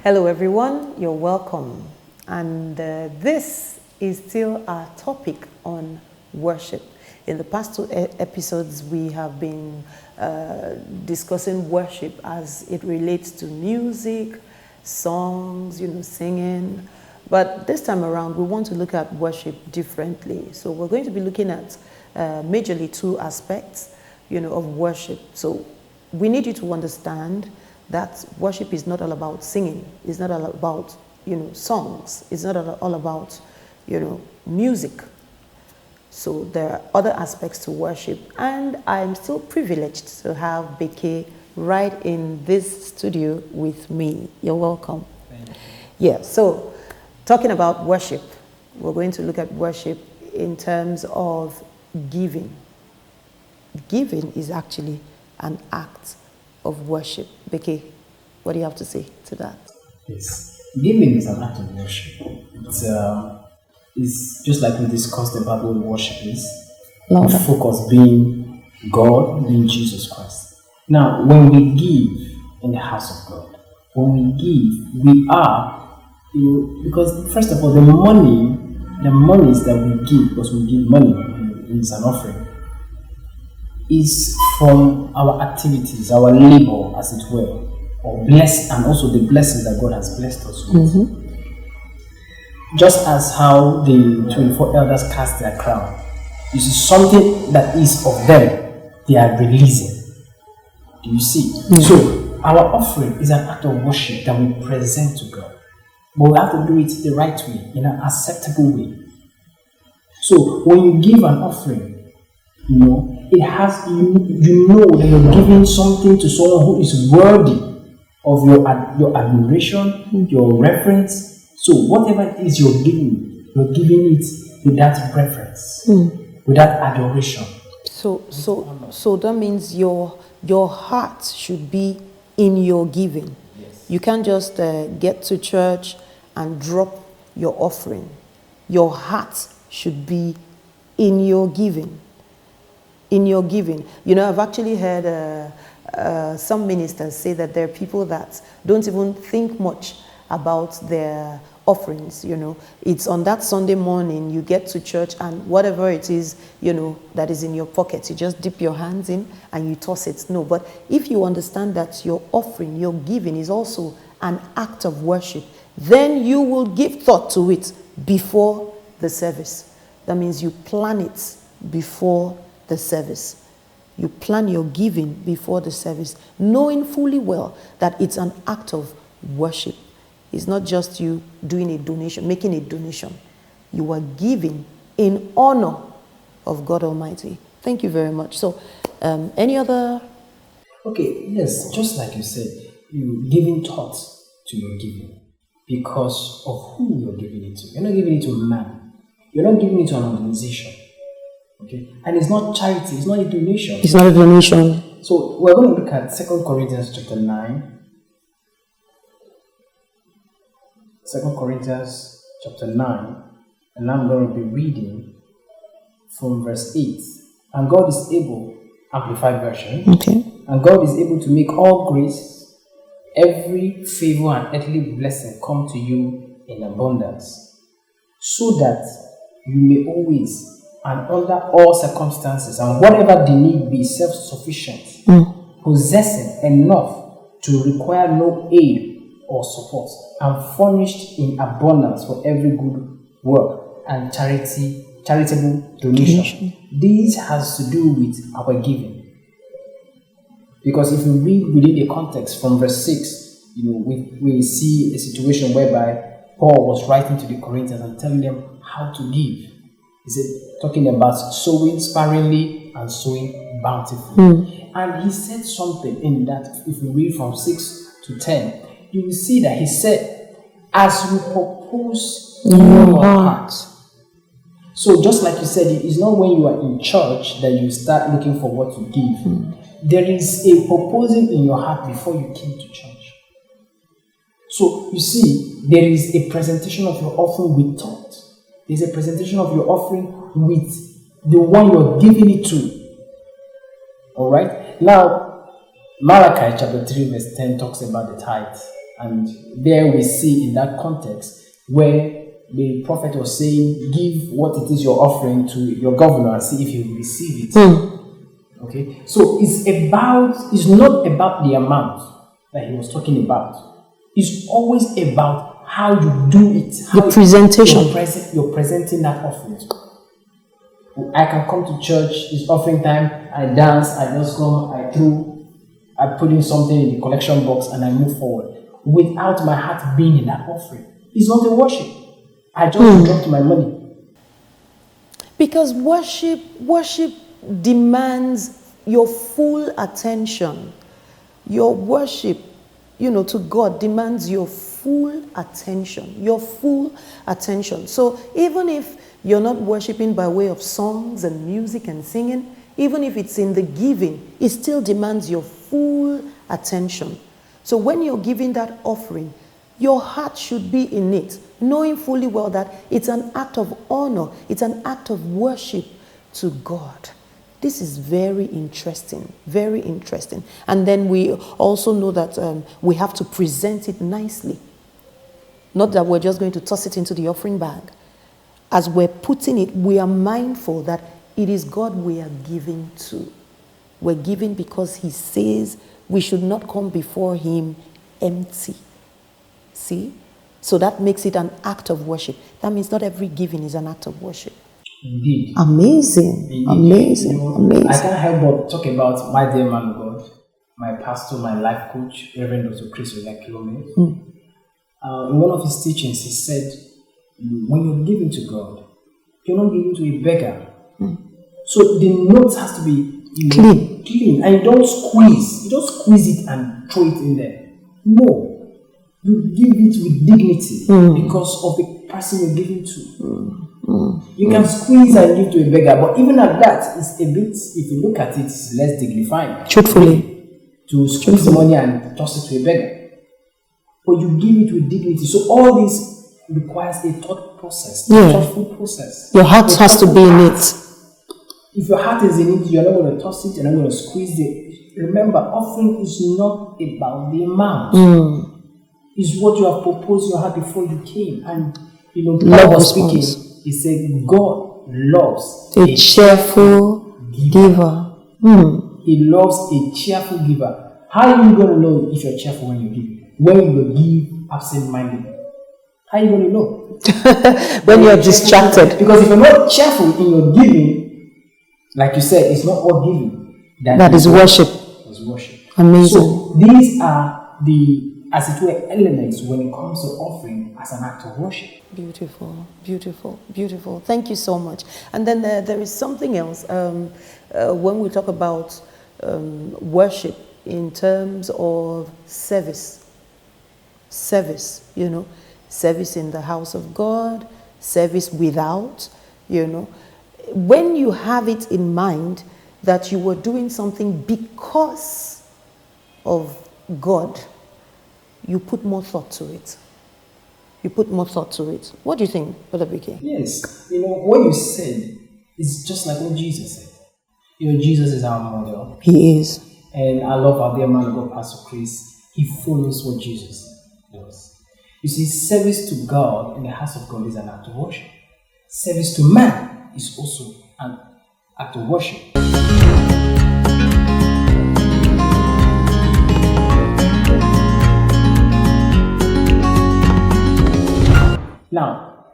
Hello, everyone. You're welcome. And this is still our topic on worship. In the past two episodes, we have been discussing worship as it relates to music, songs, singing. But this time around, we want to look at worship differently. So we're going to be looking at majorly two aspects, of worship. So we need you to understand that worship is not all about singing. It's not all about, songs. It's not all about, music. So there are other aspects to worship. And I'm still privileged to have Beke right in this studio with me. You're welcome. Thank you. Yeah, so talking about worship, we're going to look at worship in terms of giving. Giving is actually an act of worship. Becky, what do you have to say to that? Yes, giving is an act of worship. It's just like we discussed about what worship is. Louder. The focus being God, being Jesus Christ. Now, when we give in the house of God, when we give, we are, because first of all, the monies that we give, because we give money, it's an offering, is from our activities, our labor, as it were, or bless, and also the blessings that God has blessed us with. Mm-hmm. Just as how the 24 elders cast their crown, you see something that is of them, they are releasing. Do you see? Mm-hmm. So our offering is an act of worship that we present to God, but we have to do it the right way, in an acceptable way. So when you give an offering, it has, you know that you're giving something to someone who is worthy of your admiration, your reverence. So whatever it is you're giving it with that reverence, with that adoration. So that means your heart should be in your giving. Yes. You can't just get to church and drop your offering. Your heart should be in your giving. In your giving. I've actually heard some ministers say that there are people that don't even think much about their offerings. It's on that Sunday morning you get to church, and whatever it is, that is in your pocket, you just dip your hands in and you toss it. No, but if you understand that your offering, your giving is also an act of worship, then you will give thought to it before the service. That means you plan it before the service. You plan your giving before the service, knowing fully well that it's an act of worship. It's not just you doing a donation, making a donation. You are giving in honor of God Almighty. Thank you very much. So, any other? Okay, yes, just like you said, you're giving thought to your giving because of who you're giving it to. You're not giving it to a man. You're not giving it to an organization. Okay, and it's not charity. It's not a donation. It's not a donation. So we're going to look at 2 Corinthians chapter 9. 2 Corinthians chapter 9, and I'm going to be reading from verse 8. And God is able, Amplified Version, okay. And God is able to make all grace, every favor and earthly blessing come to you in abundance, so that you may always and under all circumstances and whatever the need be self-sufficient, possessing enough to require no aid or support, and furnished in abundance for every good work and charitable donation. This has to do with our giving. Because if we read within the context from verse 6, we see a situation whereby Paul was writing to the Corinthians and telling them how to give. He said, talking about sowing sparingly and sowing bountifully. And he said something in that, if we read from 6 to 10, you will see that he said, as you propose in your heart. So just like you said, it's not when you are in church that you start looking for what to give. There is a proposing in your heart before you came to church. So you see, there is a presentation of your offering with thought. There's a presentation of your offering with the one you're giving it to. Alright? Now, Malachi chapter 3 verse 10 talks about the tithe And there we see in that context where the prophet was saying, give what it is you're offering to your governor and see if he will receive it. Okay, so it's not about the amount that he was talking about. It's always about how you do it. The presentation. You're presenting that offering. I can come to church, it's offering time, I dance, I just come, I put in something in the collection box and I move forward without my heart being in that offering. It's not a worship. I just dropped my money. Because worship demands your full attention. Your worship, to God demands your full attention. Your full attention. So even if you're not worshiping by way of songs and music and singing, even if it's in the giving, it still demands your full attention. So when you're giving that offering, your heart should be in it, knowing fully well that it's an act of honor, it's an act of worship to God. This is very interesting, very interesting. And then we also know that we have to present it nicely. Not that we're just going to toss it into the offering bag. As we're putting it, we are mindful that it is God we are giving to. We're giving because he says we should not come before him empty. See? So that makes it an act of worship. That means not every giving is an act of worship. Indeed. Amazing. Indeed. Amazing. Amazing. I can't help but talk about my dear man of God, my pastor, my life coach, Reverend Dr. Chris Oyakilome. In one of his teachings, he said, when you're giving to God, you're not giving to a beggar. So the note has to be clean. And you don't squeeze. You don't squeeze it and throw it in there. No. You give it with dignity because of the person you're giving to. You can squeeze and give to a beggar, but even at that, it's a bit, if you look at it, it's less dignified. Truthfully. To squeeze money and toss it to a beggar. But you give it with dignity. So all this requires a thought process, a thoughtful process. Your heart has to be in it. If your heart is in it, you're not going to toss it, you're not going to squeeze it. Remember, offering is not about the amount. It's what you have proposed in your heart before you came. And, Paul was speaking, he said, God loves a cheerful giver. He loves a cheerful giver. How are you going to know if you're cheerful when you give? When you give absent-minded. How are you going to know? When you're distracted. Because if you're not cheerful in your giving, like you said, it's not all giving. That is worship. It's worship. Amazing. So these are the, as it were, elements when it comes to offering as an act of worship. Beautiful, beautiful, beautiful. Thank you so much. And then there is something else. When we talk about worship in terms of service, service in the house of God, service without, when you have it in mind that you were doing something because of God, you put more thought to it. You put more thought to it. What do you think, Brother Bike? Yes. What you said is just like what Jesus said. Jesus is our model. He is. And I love our dear man of God, Pastor Chris. He follows what Jesus does. You see, service to God in the house of God is an act of worship. Service to man is also an act of worship. Now,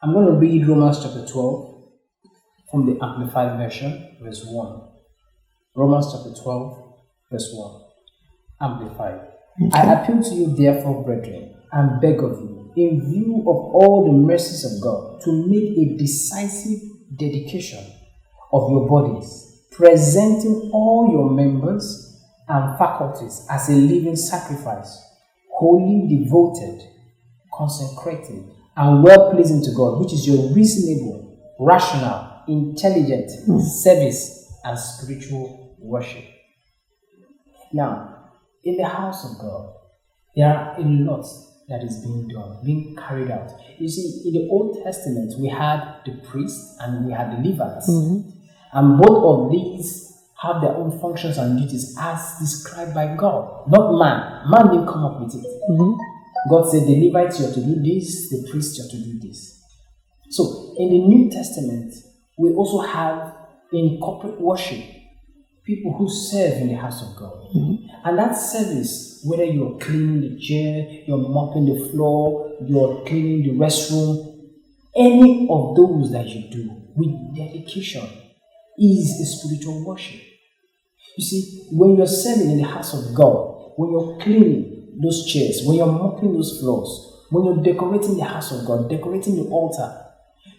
I'm going to read Romans chapter 12 from the Amplified Version, verse 1. Romans chapter 12, verse 1. Amplified. Okay. I appeal to you, therefore, brethren, and beg of you, in view of all the mercies of God, to make a decisive dedication of your bodies, presenting all your members and faculties as a living sacrifice, wholly devoted, consecrated, and well-pleasing to God, which is your reasonable, rational, intelligent service and spiritual worship. Now, in the house of God, there are a lot that is being done, being carried out. You see, in the Old Testament, we had the priests and we had the Levites. And both of these have their own functions and duties as described by God, not man. Man didn't come up with it. God said the Levites are to do this, the priests are to do this. So in the New Testament, we also have in corporate worship people who serve in the house of God. And that service, whether you're cleaning the chair, you're mopping the floor, you're cleaning the restroom, any of those that you do with dedication is a spiritual worship. You see, when you're serving in the house of God, when you're cleaning those chairs, when you're mopping those floors, when you're decorating the house of God, decorating the altar,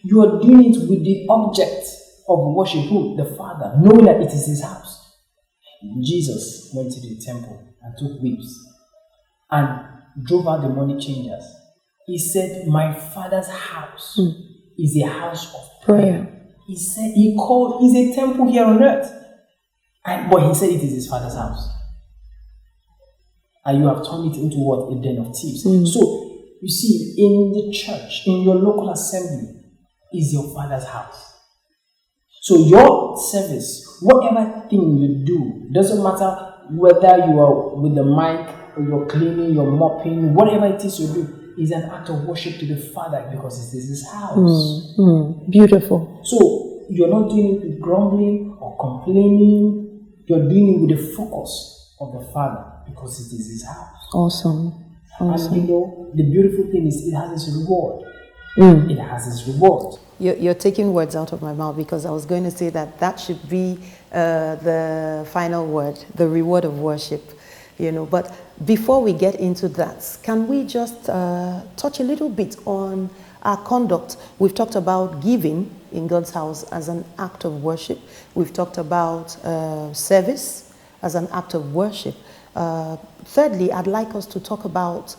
you are doing it with the object of worship, who? The Father, knowing that it is His house. Jesus went to the temple and took whips and drove out the money changers. He said, my Father's house is a house of prayer. He said, is a temple here on earth. But he said it is his Father's house. And you have turned it into what? A den of thieves. So, you see, in the church, in your local assembly, is your Father's house. So your service, whatever thing you do, doesn't matter whether you are with the mic or you're cleaning, you're mopping, whatever it is you do, is an act of worship to the Father because it is His house. Beautiful. So you're not doing it with grumbling or complaining. You're doing it with the focus of the Father because it is His house. Awesome. And you know, the beautiful thing is it has its reward. It has its reward. You're taking words out of my mouth because I was going to say that should be the final word, the reward of worship. But before we get into that, can we just touch a little bit on our conduct? We've talked about giving in God's house as an act of worship. We've talked about service as an act of worship. Thirdly, I'd like us to talk about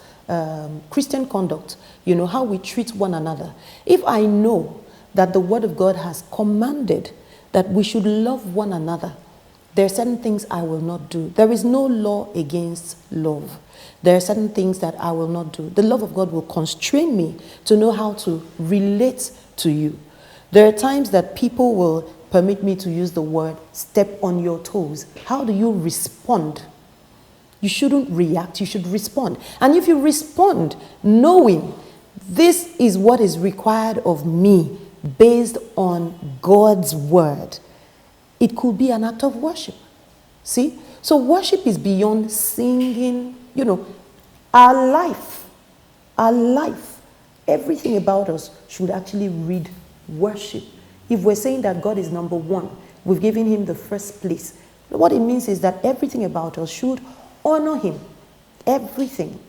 Christian conduct, how we treat one another. If I know that the Word of God has commanded that we should love one another, there are certain things I will not do. There is no law against love. There are certain things that I will not do. The love of God will constrain me to know how to relate to you. There are times that people will permit me to use the word step on your toes. How do you respond? You shouldn't react, you should respond. And if you respond knowing this is what is required of me based on God's word, it could be an act of worship. See? So worship is beyond singing, our life, everything about us should actually read worship. If we're saying that God is number one, we've given Him the first place. What it means is that everything about us should honor Him. Everything.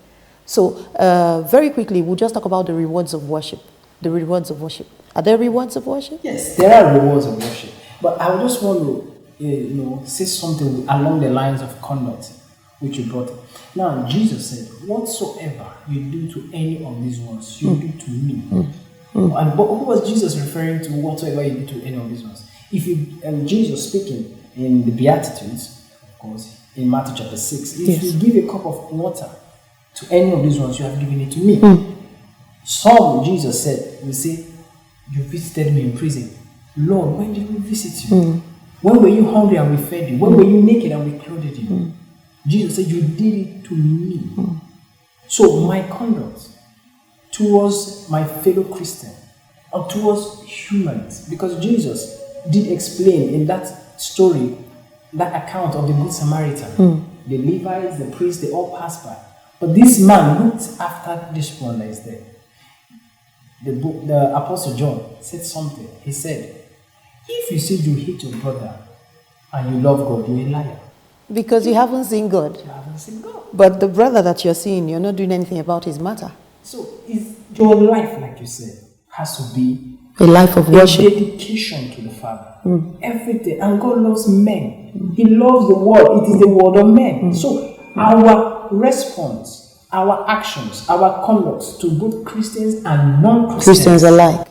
So, very quickly, we'll just talk about the rewards of worship. The rewards of worship. Are there rewards of worship? Yes, there are rewards of worship. But I just want to, say something along the lines of conduct, which you brought up. Now, Jesus said, whatsoever you do to any of these ones, you do to me. But who was Jesus referring to, whatsoever you do to any of these ones? Jesus speaking in the Beatitudes, of course, in Matthew chapter 6, if you give a cup of water to any of these ones, you have given it to me. Some, Jesus said, will say, you visited me in prison. Lord, when did we visit you? When were you hungry and we fed you? When were you naked and we clothed you? Jesus said, you did it to me. So my conduct towards my fellow Christian or towards humans, because Jesus did explain in that story, that account of the Good Samaritan, the Levites, the priests, they all passed by. But this man looked after this one that is there. The Apostle John said something. He said, if you say you hate your brother and you love God, you're a liar. Because you haven't seen God. You haven't seen God. But the brother that you're seeing, you're not doing anything about his matter. So your life, like you said, has to be a life of worship. Dedication to the Father. Every day. And God loves men. He loves the world. It is the world of men. So our response, our actions, our conduct to both Christians and non-Christians alike.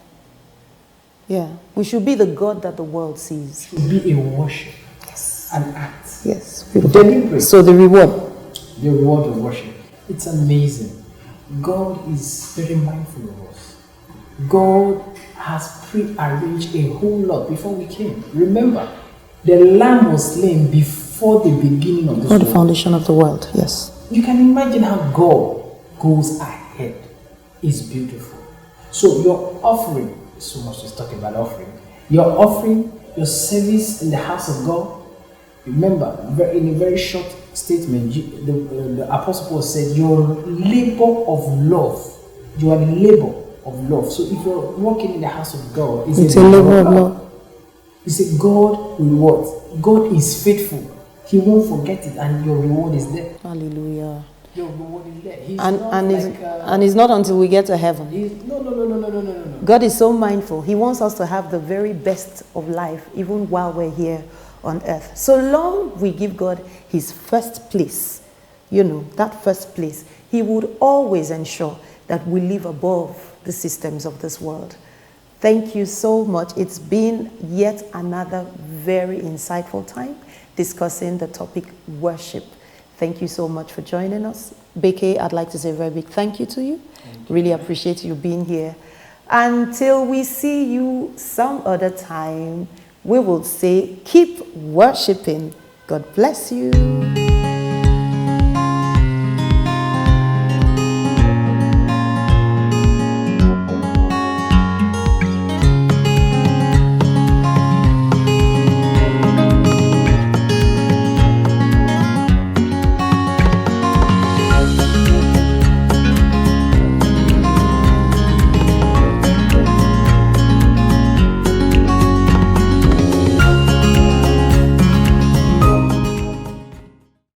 Yeah. We should be the God that the world sees. Should be a worship. Yes. An act. Yes. Deliberate. So the reward. The reward of worship. It's amazing. God is very mindful of us. God has pre-arranged a whole lot before we came. Remember, the Lamb was slain before the beginning of this world. Before the foundation of the world, yes. You can imagine how God goes ahead is beautiful. So your offering, so much is talking about offering. Your offering, your service in the house of God. Remember, in a very short statement, the Apostle Paul said, "Your labor of love." You are the labor of love. So if you're working in the house of God, it's a labor of love. You say God will what? God is faithful. He won't forget it, and your reward is there. Hallelujah. Your reward is there. And it's not until we get to heaven. No. God is so mindful. He wants us to have the very best of life, even while we're here on earth. So long we give God his first place, that first place, he would always ensure that we live above the systems of this world. Thank you so much. It's been yet another very insightful time discussing the topic worship. Thank you so much for joining us. Beke, I'd like to say a very big thank you to you. Really appreciate you being here. Until we see you some other time, we will say keep worshiping. God bless you.